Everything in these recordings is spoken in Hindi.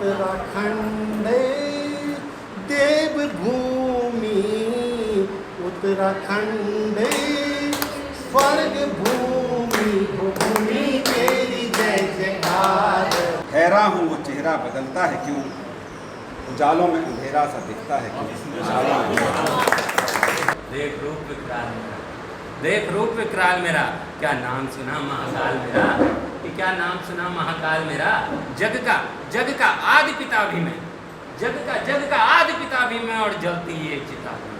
उत्तराखंडे देवभूमि, उत्तराखंडे स्वर्ग भूमि, भूमि तेरी जय जयकार। ठहरा हूँ वो चेहरा बदलता है क्यों, उजालों में अंधेरा सा दिखता है क्यों, उजालों में। देख रूप विकराल मेरा, देख रूप विकराल मेरा, क्या नाम सुना महाकाल मेरा, कि क्या नाम सुना महाकाल मेरा। जग का आदि पिता भी मैं, जग का आदि पिता भी मैं और जलती एक चिता भी मैं,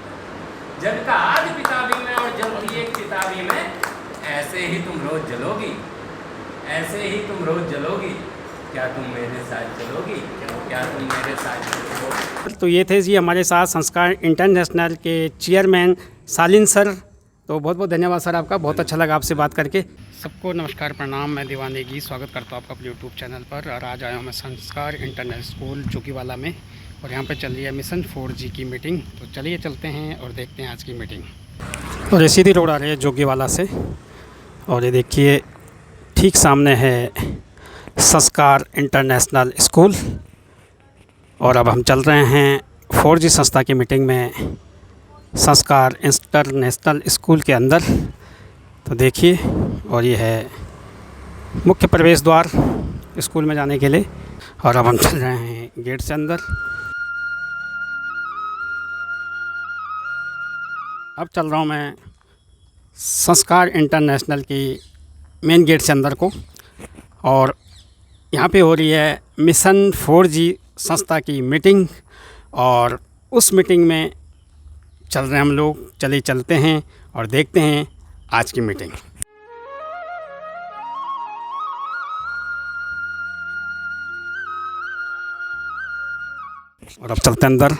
जग का आदि पिता भी मैं और जलती एक चिता भी मैं। ऐसे ही तुम रोज जलोगी, ऐसे ही तुम रोज जलोगी, क्या तुम मेरे साथ चलोगी, क्या तुम मेरे साथ चलोगी। तो ये थे जी हमारे साथ संस्कार इंटरनेशनल के चेयरमैन सालिन सर। तो बहुत बहुत धन्यवाद सर आपका, बहुत अच्छा लगा आपसे बात करके। सबको नमस्कार प्रणाम, मैं दीवानेगी स्वागत करता हूँ आपका अपने यूट्यूब चैनल पर। और आज आया हूँ मैं संस्कार इंटरनेशनल स्कूल जोगीवाला में, और यहाँ पर चल रही है मिशन 4G की मीटिंग। तो चलिए चलते हैं और देखते हैं आज की मीटिंग। और ये सीधी रोड आ रही है जोगीवाला से, और ये देखिए ठीक सामने है संस्कार इंटरनेशनल स्कूल। और अब हम चल रहे हैं 4G संस्था की मीटिंग में संस्कार इंटरनेशनल स्कूल के अंदर। तो देखिए, और ये है मुख्य प्रवेश द्वार स्कूल में जाने के लिए। और अब हम चल रहे हैं गेट से अंदर। अब चल रहा हूँ मैं संस्कार इंटरनेशनल की मेन गेट से अंदर को, और यहाँ पे हो रही है मिशन 4G संस्था की मीटिंग। और उस मीटिंग में चल रहे हम लोग, चले चलते हैं और देखते हैं आज की मीटिंग। और अब चलते हैं अंदर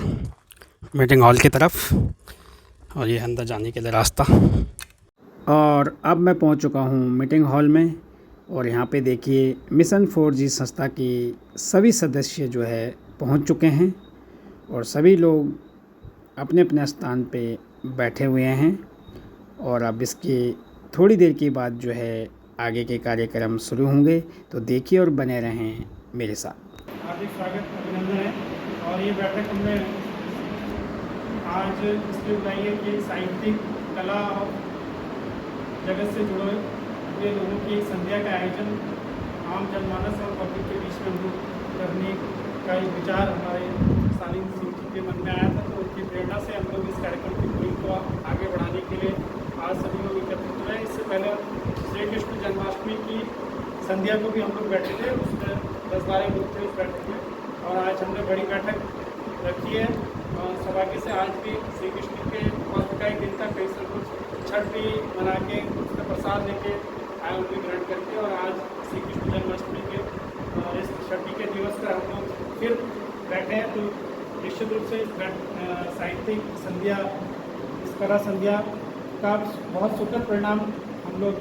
मीटिंग हॉल की तरफ, और ये अंदर जाने के लिए रास्ता। और अब मैं पहुंच चुका हूं मीटिंग हॉल में, और यहाँ पे देखिए मिशन 4G संस्था की सभी सदस्य जो है पहुंच चुके हैं, और सभी लोग अपने अपने स्थान पे बैठे हुए हैं। और अब इसके थोड़ी देर के बाद जो है आगे के कार्यक्रम शुरू होंगे। तो देखिए और बने रहें मेरे साथ। हार्दिक स्वागत, अभिनंदन है। और ये बैठक हमने आज इसलिए बुलाई है कि साहित्यिक, कला और जगत से जुड़े हुए लोगों की एक संध्या का आयोजन आम जनमानस और पब्लिक के बीच में हम लोग करने का एक विचार हमारे सालिन सिंह जी के मन में आया था। तो उनकी प्रेरणा से हम लोग इस कार्यक्रम की मुहिम को आगे बढ़ाने के लिए आज सभी लोग एकत्रित हुए। इससे पहले श्री कृष्ण जन्माष्टमी की संध्या को भी हम लोग बैठे थे, उसमें 10-12 लोग थे उस बैठक में। और आज हमने बड़ी बैठक रखी है सौभाग्य से। आज भी श्री कृष्ण के पर्व का एक दिन था, कई सब कुछ छठ भी मना के उसका प्रसाद लेके आए उनके ग्रहण करके। और आज श्री कृष्ण जन्माष्टमी के इस छठी के दिवस पर हम लोग फिर बैठे हैं। तो निश्चित रूप से साहित्यिक संध्या, इस कला संध्या का बहुत सुखद परिणाम हम लोग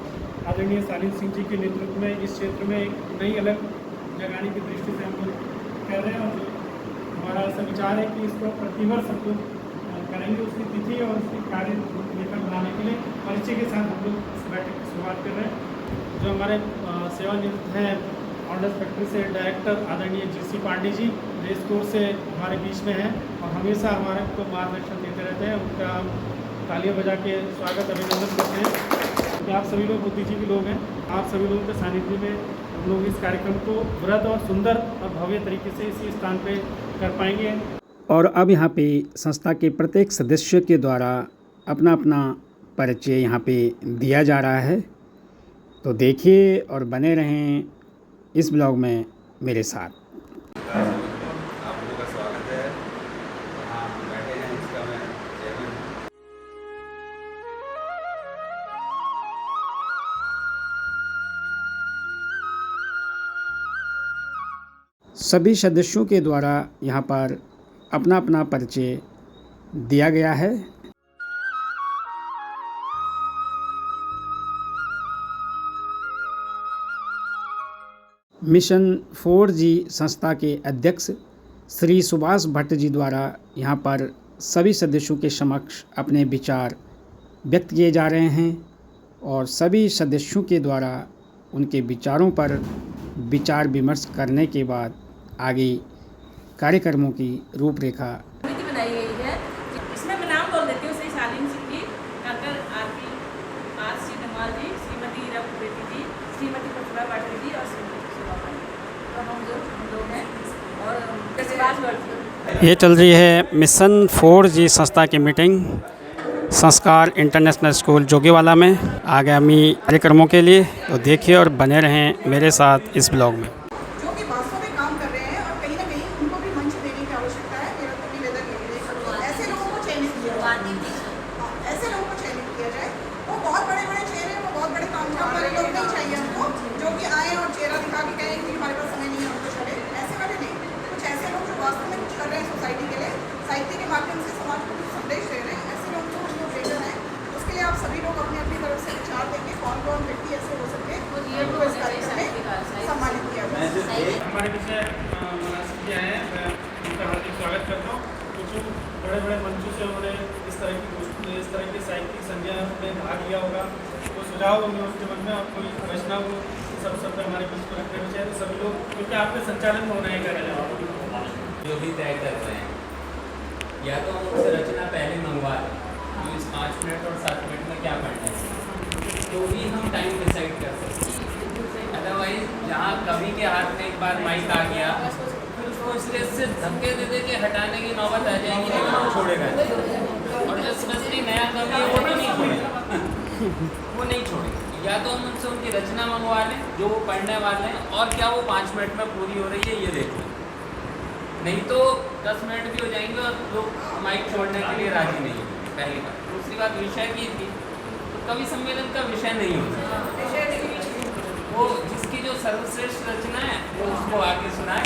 आदरणीय सालिन सिंह जी के नेतृत्व में इस क्षेत्र में एक नई अलग जगाने की दृष्टि से हम लोग कर रहे हैं। और हमारा ऐसा विचार है कि इसको प्रतिवर्ष हम लोग करेंगे, उसकी तिथि और उसकी कार्य लेकर बनाने के लिए परिचय के साथ हम लोग इस बैठक की शुरुआत कर रहे हैं। जो हमारे सेवानिवृत्त हैं ऑर्डर्स फैक्ट्री से डायरेक्टर आदरणीय GC Pandey ji race course से हमारे बीच में हैं और हमेशा हमारे को मार्गदर्शन देते रहते हैं। उनका हम तालियां बजा के स्वागत अभिनंदन करते हैं कि आप सभी लोग बुद्धिजीवी लोग हैं। आप सभी लोगों के सानिध्य में हम लोग इस कार्यक्रम को वृहद और सुंदर और भव्य तरीके से इसी स्थान पे कर पाएंगे। और अब यहाँ पे संस्था के प्रत्येक सदस्य के द्वारा अपना अपना परिचय यहाँ पे दिया जा रहा है। तो देखिए और बने रहें इस ब्लॉग में मेरे साथ। आप लोगों का स्वागत है। यहाँ बैठे हैं, इसका मैं चेयरमैन। सभी सदस्यों के द्वारा यहाँ पर अपना अपना परिचय दिया गया है। मिशन 4G संस्था के अध्यक्ष श्री सुभाष भट्ट जी द्वारा यहाँ पर सभी सदस्यों के समक्ष अपने विचार व्यक्त किए जा रहे हैं, और सभी सदस्यों के द्वारा उनके विचारों पर विचार विमर्श करने के बाद आगे कार्यक्रमों की रूपरेखा। समिति बनाई गई है। इसमें मैं नाम बोल देती हूँ, श्री शालीन सिंह जी, डॉक्टर आर.सी. धमाल जी, श्रीमती हीरा कुबेती जी, श्रीमती प्रतिभा पाटिल जी और श्रीमती शोभा पाटिल। तो हम लोग हैं और जैसे ये चल रही है मिशन 4G संस्था की मीटिंग संस्कार इंटरनेशनल स्कूल जोगीवाला में आगामी कार्यक्रमों के लिए। तो देखिए और बने रहें मेरे साथ इस ब्लॉग में। जो कि वास्तव में काम कर रहे हैं और कहीं ना कहीं उनको भी मंच देने की आवश्यकता है। मेरा तो निवेदन है ऐसे लोगों को चयनित किया जाए, ऐसे लोगों को चयनित किया जाए। वो बहुत बड़े बड़े चेहरे, वो बहुत बड़े काम वाले लोग नहीं चाहिए हमको, जो कि आए और चेहरा दिखा के कहें कि हमारे पास समय नहीं है, हमको चले। ऐसे वाले नहीं, कुछ ऐसे लोग जो वास्तव में कुछ कर रहे हैं सोसाइटी के लिए, साहित्य के माध्यम से समाज को कुछ संदेश दे रहे हैं, ऐसे लोग जो हम लोग बेहतर हैं। उसके लिए आप सभी लोग अपनी अपनी तरफ से विचार देंगे कौन कौन व्यक्ति ऐसे हो सकते हैं जिनको इस कार्यक्रम में सम्मानित किया जाए। हमारे विषय मुनासिब जी आए हैं, मैं उनका हार्दिक स्वागत करता हूँ। कुछ बड़े बड़े मंचों से उन्होंने इस तरह की साहित्यिक संज्ञा में भाग लिया होगा, कोई सुझाव होंगे उनके मन में और कोई रचना हो, सब पे हमारे बीच में रखने विषय तो सभी लोग, क्योंकि आपके संचालन में होना है कार्यक्रम जो भी तय कर रहे हैं, या तो हम उनसे रचना पहले मंगवा लें, तो इस 5 मिनट और 7 मिनट में क्या पढ़ना है, तो ही हम टाइम डिसाइड कर सकते हैं। अदरवाइज जहाँ कवि के हाथ में एक बार माइक आ गया, फिर उसको इसलिए से धक्के दे के हटाने की नौबत आ जाएगी, लेकिन वो छोड़ेगा नहीं। और जो स्पेशली नया कवि है वो तो नहीं छोड़ेगा वो नहीं छोड़ेगा। या तो हम उनसे उनकी रचना मंगवा लें जो वो पढ़ने वाले हैं, और क्या वो 5 मिनट में पूरी हो रही है ये देख लें, नहीं तो 10 मिनट भी हो जाएंगे और लोग माइक छोड़ने के लिए राजी नहीं है। पहली बात। दूसरी बात विषय की थी, तो कवि सम्मेलन का विषय नहीं होता, वो जिसकी जो सर्वश्रेष्ठ रचना है वो उसको आगे सुनाए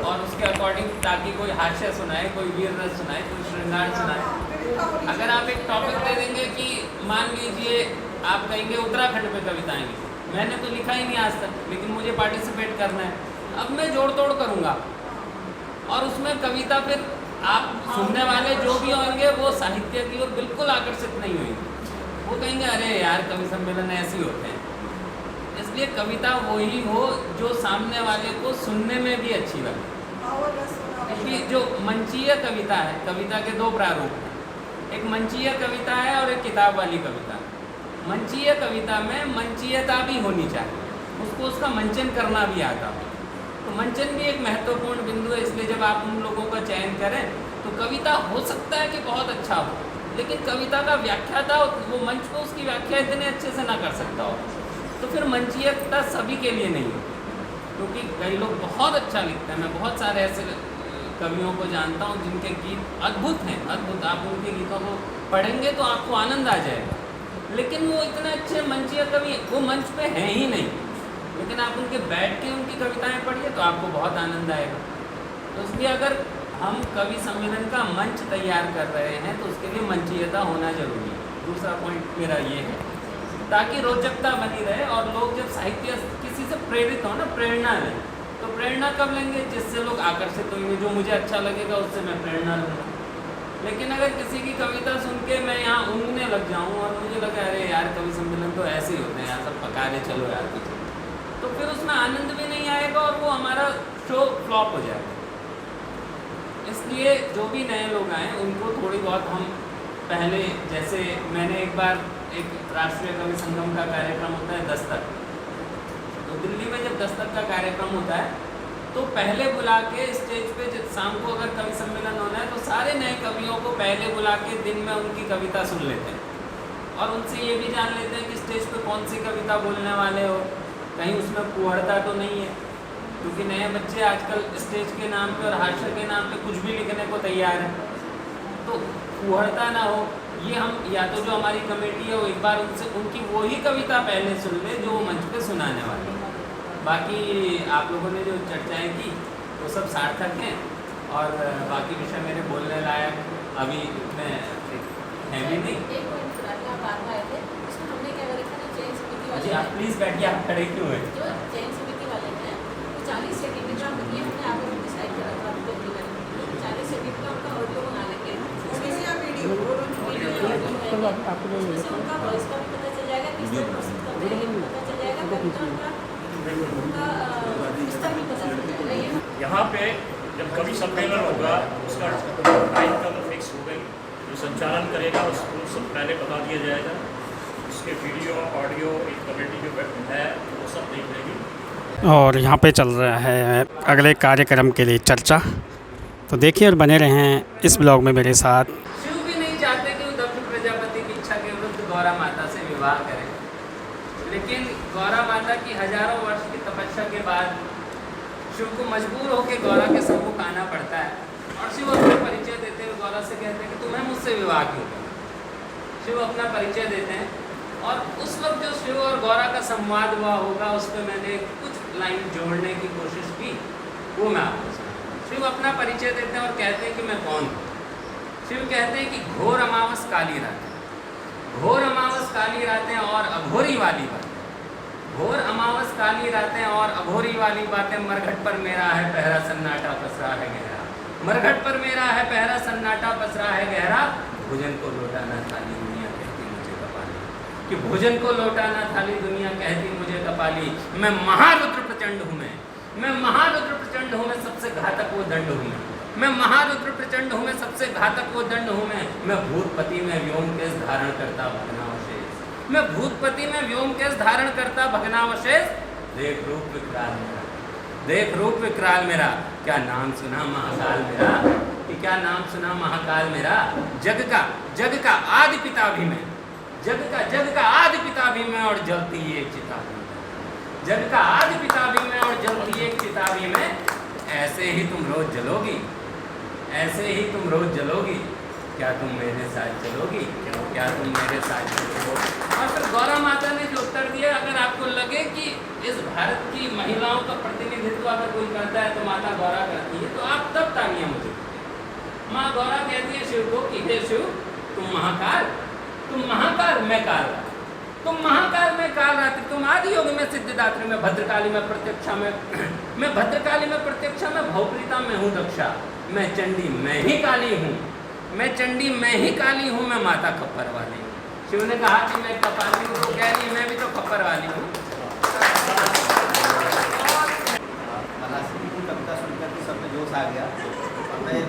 और उसके अकॉर्डिंग, ताकि कोई हास्य सुनाए, कोई वीर रस सुनाए, कोई श्रृंगार सुनाए। अगर आप एक टॉपिक दे देंगे कि मान लीजिए आप कहेंगे उत्तराखंड पे कविताएं लिखो, मैंने तो लिखा ही नहीं आज तक, लेकिन मुझे पार्टिसिपेट करना है, अब मैं जोड़ तोड़ करूँगा और उसमें कविता फिर आप सुनने वाले जो भी होंगे वो साहित्य की ओर बिल्कुल आकर्षित नहीं होंगे, वो कहेंगे अरे यार कवि सम्मेलन ऐसे ही होते हैं। इसलिए कविता वही हो जो सामने वाले को सुनने में भी अच्छी लगे। क्योंकि जो मंचीय कविता है, कविता के 2 प्रारूप हैं, एक मंचीय कविता है और एक किताब वाली कविता। मंचीय कविता में मंचीयता भी होनी चाहिए, उसको उसका मंचन करना भी आता हो, तो मंचन भी एक महत्वपूर्ण बिंदु है। इसलिए जब आप उन लोगों का चयन करें तो कविता हो सकता है कि बहुत अच्छा हो, लेकिन कविता का व्याख्याता वो मंच पर उसकी व्याख्या इतने अच्छे से ना कर सकता हो, तो फिर मंचीयता सभी के लिए नहीं होती। क्योंकि कई लोग बहुत अच्छा लिखते हैं, मैं बहुत सारे ऐसे कवियों को जानता हूँ जिनके गीत अद्भुत हैं, अद्भुत। आप उनके गीतों को पढ़ेंगे तो आपको आनंद आ जाएगा, लेकिन वो इतने अच्छे मंचीय कवि वो मंच पे हैं ही नहीं, लेकिन आप उनके बैठ के उनकी कविताएं पढ़िए तो आपको बहुत आनंद आएगा। तो इसलिए अगर हम कवि सम्मेलन का मंच तैयार कर रहे हैं तो उसके लिए मंचीयता होना जरूरी है। दूसरा पॉइंट मेरा ये है, ताकि रोचकता बनी रहे और लोग जब साहित्य किसी से प्रेरित हो ना, प्रेरणा लें, तो प्रेरणा कब लेंगे, जिससे लोग आकर्षित होंगे, जो मुझे अच्छा लगेगा उससे मैं प्रेरणा लूँगा। लेकिन अगर किसी की कविता सुन के मैं यहाँ ऊँगने लग जाऊँ और मुझे लगा अरे यार कवि सम्मेलन तो ऐसे ही होते हैं, यहाँ सब पका रहे चलो यार पीछे, तो फिर उसमें आनंद भी नहीं आएगा और वो हमारा शो फ्लॉप हो जाएगा। इसलिए जो भी नए लोग आए उनको थोड़ी बहुत हम पहले, जैसे मैंने एक बार एक राष्ट्रीय कवि संगम का कार्यक्रम होता है दस्तक, तो दिल्ली में जब दस्तक का कार्यक्रम होता है तो पहले बुला के स्टेज पे शाम को अगर कवि सम्मेलन होना है तो सारे नए कवियों को पहले बुला के दिन में उनकी कविता सुन लेते हैं और उनसे ये भी जान लेते हैं कि स्टेज पे कौन सी कविता बोलने वाले हो, कहीं उसमें कुहड़ता तो नहीं है। क्योंकि नए बच्चे आजकल स्टेज के नाम पे और हास्य के नाम पे कुछ भी लिखने को तैयार है, तो कुहड़ता ना हो, ये हम या तो जो हमारी कमेटी है वो एक बार उनसे उनकी वही कविता पहले सुन ले जो वो मंच पे सुनाने वाले। बाकी आप लोगों ने जो चर्चाएं की वो सब सार्थक हैं और बाकी विषय मेरे बोलने लायक अभी इतने हैं भी नहीं। जी आप प्लीज़ बैठिए, आप खड़े क्यों हैं? जो चयन समिति वाले हैं वो 40 सेकंड का ये हमने आप लोग डिसाइड करा था, 40 सेकंड का उनका ऑडियो बना लेंगे, उसमें से उनका वॉइस का भी पता चल जाएगा, किस तरह प्रस्तुत करते हैं ये पता चल जाएगा, कविता उनका स्तर भी पता चल जाएगा। यहाँ पे जब कवि सम्मेलन होगा उसका टाइम का तो फिक्स हो गई, जो संचालन करेगा उसको सब पहले बता दिया जाएगा। उसके वीडियो ऑडियो एक कमेटी जो है वो सब देख लेगी। और यहाँ पे चल रहा है अगले कार्यक्रम के लिए चर्चा, तो देखिए और बने रहें इस ब्लॉग में मेरे साथ। शिव भी नहीं चाहते कि उद्धव प्रजापति की इच्छा के विरुद्ध गौरा माता से विवाह करें, लेकिन गौरा माता की हजारों वर्ष की तपस्या के बाद शिव को मजबूर होकर गौरा के सम्मुख आना पड़ता है और शिव अपना परिचय देते हुए गौरा से कहते हैं कि तुम्हें मुझसे विवाह क्यों करना। शिव अपना परिचय देते हैं और उस वक्त जो शिव और गौरा का संवाद हुआ होगा उस पर मैंने कुछ लाइन जोड़ने की कोशिश की, वो मैं आपको सुनाऊंगा। शिव अपना परिचय देते हैं और कहते हैं कि मैं कौन हूँ। शिव कहते हैं कि घोर अमावस काली रातें, घोर अमावस काली रातें और अघोरी वाली बातें, घोर अमावस काली रातें और अघोरी वाली बातें, मरघट पर मेरा है पहरा सन्नाटा पसरा है गहरा, मरघट पर मेरा है पहरा सन्नाटा पसरा है गहरा, भोजन को लौटाना थाली दुनिया कहती मुझे कपाली, कि भोजन को लौटाना थाली दुनिया कहती मुझे कपाली। मैं महारुद्र प्रचंड हूँ, मैं महारुद्र प्रचंड हूँ, मैं सबसे घातक वो दंड हूँ, मैं महारुद्र प्रचंड हूँ, मैं सबसे घातक वो दंड हूँ, मैं भूतपति में व्योम केश धारण करता भग्नावशेष, मैं भूतपति में व्योम केश धारण करता भग्नावशेष, देख रूप विकराल मेरा, देख रूप विकराल मेरा, क्या नाम सुना महाकाल मेरा, कि क्या नाम सुना महाकाल मेरा, जग का आदि पिता भी मैं, जग का आदि पिता भी मैं और जलती एक चिता भी मैं, जग का आदि पिता भी मैं और जलती एक चिता भी मैं, ऐसे ही तुम रोज जलोगी, ऐसे ही तुम रोज जलोगी, क्या तुम मेरे साथ चलोगी, क्या तुम मेरे साथ चलोगी। और फिर गौरा माता ने जो उत्तर दिया, अगर आपको लगे कि इस भारत की महिलाओं का प्रतिनिधित्व अगर कोई करता है तो माता गौरा करती है, तो आप तब तानिया मुझे। माँ गौरा कहती है शिव को कि हे शिव, तुम महाकाल मैं काल, तुम महाकाल में काल रात्रि, तुम आदि योग में सिद्धिदात्री में भद्रकाली में प्रत्यक्षा में, मैं भद्रकाली में प्रत्यक्षा में भवप्रीता में हूँ दक्षा, मैं चंडी मैं ही काली हूँ, मैं चंडी मैं ही काली हूँ, मैं माता खप्पर वाली हूँ। शिव ने कहा कि मैं कपाली हूँ, तो कह रही मैं भी तो खप्पर वाली हूँ। महाशिव की कविता सुनकर के सब में जोश आ गया और मैं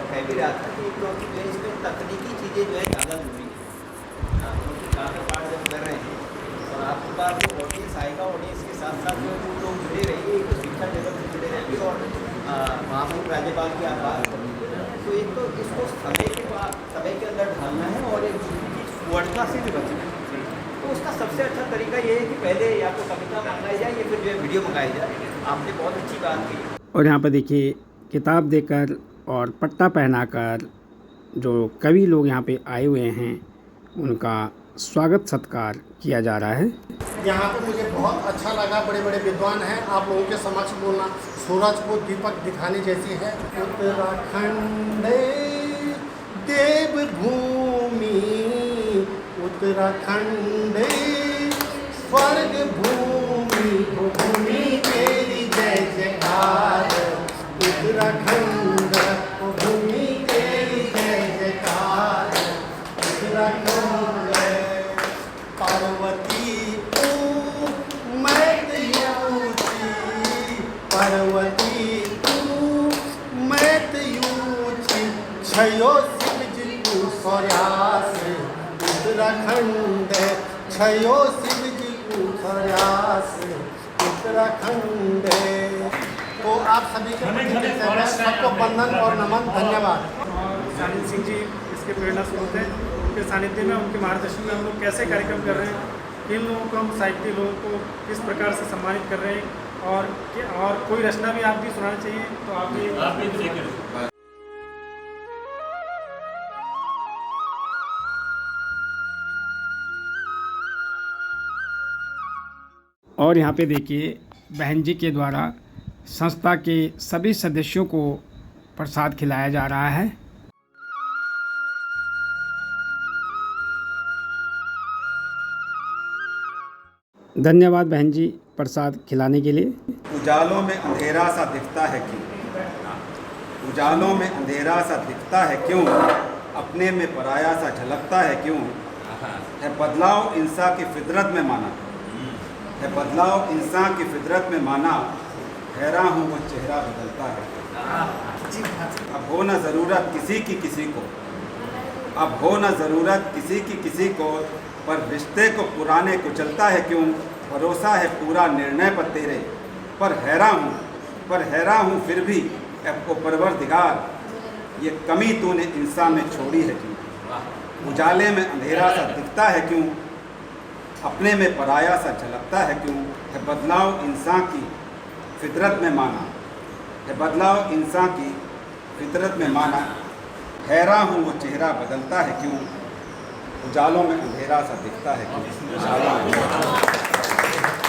कह भी रहा था कि क्योंकि जो इसमें तकनीकी चीज़ें जो है ज़्यादा जरूरी है, क्योंकि काफ़ी पाठ जब कर रहे हैं और आपके पास जो ऑडियंस आएगा, ऑडियंस के साथ साथ जो लोग जुड़े रहेंगे, एक तो शिक्षा जगत से जुड़े रहेंगे और महामहिम राज्यपाल की आप बात करेंगे, तो एक तो इसको समय के अंदर ढालना है और एक वर्णता से भी बचना है। तो उसका सबसे अच्छा तरीका ये है कि पहले या तो कविता मंगाई जाए या फिर जो है वीडियो मंगाई जाए। आपने बहुत अच्छी बात की। और यहाँ पर देखिए किताब देकर और पट्टा पहनाकर जो कवि लोग यहाँ पे आए हुए हैं उनका स्वागत सत्कार किया जा रहा है। यहाँ पे मुझे बहुत अच्छा लगा, बड़े बड़े विद्वान हैं, आप लोगों के समक्ष बोलना सूरज को दीपक दिखाने जैसी है। उत्तराखंड देवभूमि, उत्तराखंड स्वर्ग भूमि, भूमि तेरी जय जयकार, उत्तराखंड भूमि तेरी जय जयकार, उत्तराखंड पार्वती तू मैत्यूची, पार्वती तू मैत्यूची, छयो शिव जी को सौर्यास, उत्तराखंड छयो शिव जी को सौर्यास, उत्तराखंड। तो आप सभी के सबको वंदन और नमन, धन्यवाद। शालीन सिंह जी इसके प्रेरणा स्रोत हैं, उनके सानिध्य में, उनके मार्गदर्शन में हम लोग कैसे कार्यक्रम कर रहे हैं, किन लोगों को हम साहित्य लोगों को किस प्रकार से सम्मानित कर रहे हैं, और कोई रचना भी आप भी सुनाना चाहिए तो आप भी और यहाँ पे देखिए बहन जी के द्वारा संस्था के सभी सदस्यों को प्रसाद खिलाया जा रहा है। धन्यवाद बहन जी प्रसाद खिलाने के लिए। उजालों में अंधेरा सा दिखता है क्यों, उजालों में अंधेरा सा दिखता है क्यों, अपने में पराया सा झलकता है क्यों, है बदलाव इंसान की फितरत में माना, है बदलाव इंसान की फितरत में माना, हैरान हूँ वह चेहरा बदलता है। जी हाँ। अब हो न ज़रूरत किसी की किसी को, अब हो न ज़रूरत किसी की किसी को, पर रिश्ते को पुराने को चलता है क्यों, भरोसा है पूरा निर्णय पर तेरे, पर हैरान हूँ फिर भी ओ परवरदिगार, ये कमी तूने इंसान में छोड़ी है क्यों, उजाले में अंधेरा सा दिखता है क्यों, अपने में पराया सा झलकता है क्यों, है बदलाव इंसान की फितरत में माना, है बदलाव इंसान की फितरत में माना, हैरान हूँ वो चेहरा बदलता है क्यों, उजालों में अंधेरा सा दिखता है क्यों।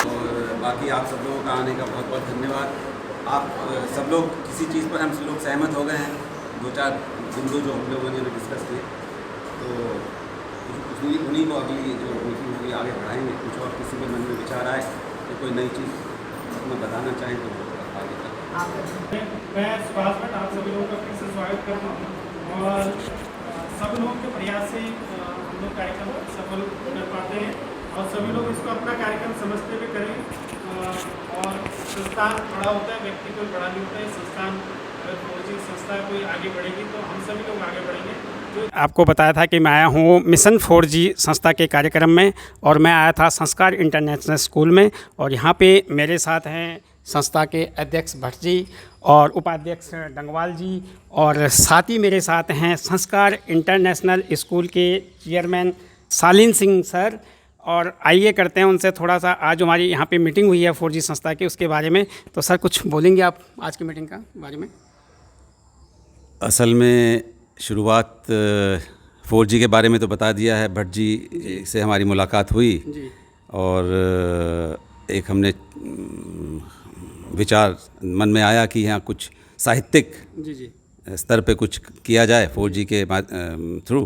और बाकी आप सब लोगों का आने का बहुत बहुत धन्यवाद। आप सब लोग किसी चीज़ पर हम सब लोग सहमत हो गए हैं, 2-4 बिंदु जो हम लोगों ने डिस्कस किए, तो उन्हीं को अगली जो मीटिंग होगी आगे बढ़ाएंगे। कुछ और किसी के मन में विचार आए तो कोई नई चीज़ अपना बताना चाहें तो आगे तक। मैं सुभाष भट्ट आप सभी लोगों का फिर से स्वागत करता हूँ और सब लोगों के प्रयास से हम लोग कार्यक्रम सफल कर पाते हैं और सभी लोग इसको अपना कार्यक्रम समझते हुए करें। और संस्थान बड़ा होता है, व्यक्ति कोई बड़ा नहीं होता है। संस्थान अगर कोचिंग संस्था कोई आगे बढ़ेगी तो हम सभी लोग आगे बढ़ेंगे। आपको बताया था कि मैं आया हूँ मिशन 4G संस्था के कार्यक्रम में और मैं आया था संस्कार इंटरनेशनल स्कूल में, और यहाँ पे मेरे साथ हैं संस्था के अध्यक्ष भट्ट जी और उपाध्यक्ष डंगवाल जी, और साथ ही मेरे साथ हैं संस्कार इंटरनेशनल स्कूल के चेयरमैन सालिन सिंह सर। और आइए करते हैं उनसे थोड़ा सा, आज हमारी यहाँ पे मीटिंग हुई है 4G संस्था की, उसके बारे में। तो सर कुछ बोलेंगे आप आज की मीटिंग का बारे में? असल में शुरुआत 4G के बारे में तो बता दिया है, भट्ट जी से हमारी मुलाकात हुई जी। और एक हमने विचार मन में आया कि यहाँ कुछ साहित्यिक जी स्तर पे कुछ किया जाए 4G के थ्रू।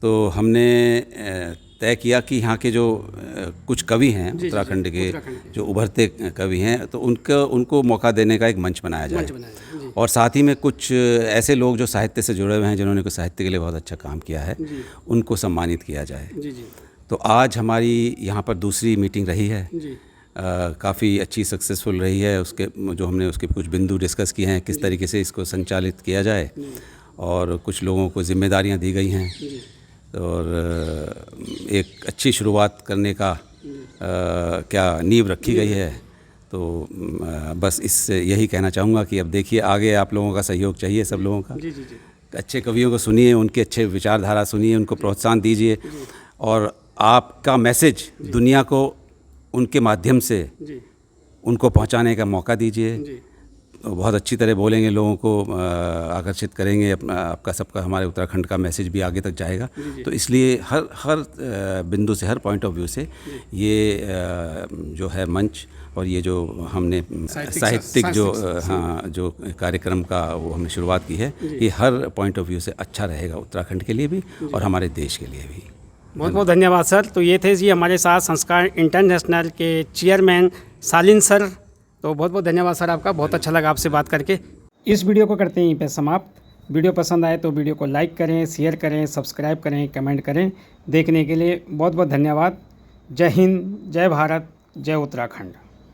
तो हमने तय किया कि यहाँ के जो कुछ कवि हैं उत्तराखंड के जो उभरते कवि हैं, तो उनको मौका देने का एक मंच बनाया जाए और साथ ही में कुछ ऐसे लोग जो साहित्य से जुड़े हुए हैं, जिन्होंने कुछ साहित्य के लिए बहुत अच्छा काम किया है, उनको सम्मानित किया जाए। तो आज हमारी यहाँ पर दूसरी मीटिंग रही है, काफ़ी अच्छी सक्सेसफुल रही है। उसके जो हमने उसके कुछ बिंदु डिस्कस किए हैं, किस तरीके से इसको संचालित किया जाए, और कुछ लोगों को जिम्मेदारियाँ दी गई हैं और एक अच्छी शुरुआत करने का क्या नींव रखी गई है। तो बस इससे यही कहना चाहूँगा कि अब देखिए आगे आप लोगों का सहयोग चाहिए, सब लोगों का। अच्छे कवियों को सुनिए, उनके अच्छे विचारधारा सुनिए, उनको प्रोत्साहन दीजिए और आपका मैसेज दुनिया को उनके माध्यम से उनको पहुंचाने का मौका दीजिए। तो बहुत अच्छी तरह बोलेंगे, लोगों को आकर्षित करेंगे, आपका सबका हमारे उत्तराखंड का मैसेज भी आगे तक जाएगा। तो इसलिए हर बिंदु से, हर पॉइंट ऑफ व्यू से ये जो है मंच और ये जो हमने साहित्यिक जो कार्यक्रम का वो हमने शुरुआत की है, ये हर पॉइंट ऑफ व्यू से अच्छा रहेगा उत्तराखंड के लिए भी और हमारे देश के लिए भी। बहुत बहुत धन्यवाद सर। तो ये थे जी हमारे साथ संस्कार इंटरनेशनल के चेयरमैन सालिन सर। तो बहुत बहुत धन्यवाद सर आपका, बहुत अच्छा लगा आपसे बात करके। इस वीडियो को करते हैं यहीं पे समाप्त। वीडियो पसंद आए तो वीडियो को लाइक करें, शेयर करें, सब्सक्राइब करें, कमेंट करें। देखने के लिए बहुत बहुत धन्यवाद। जय हिंद, जय भारत, जय उत्तराखंड।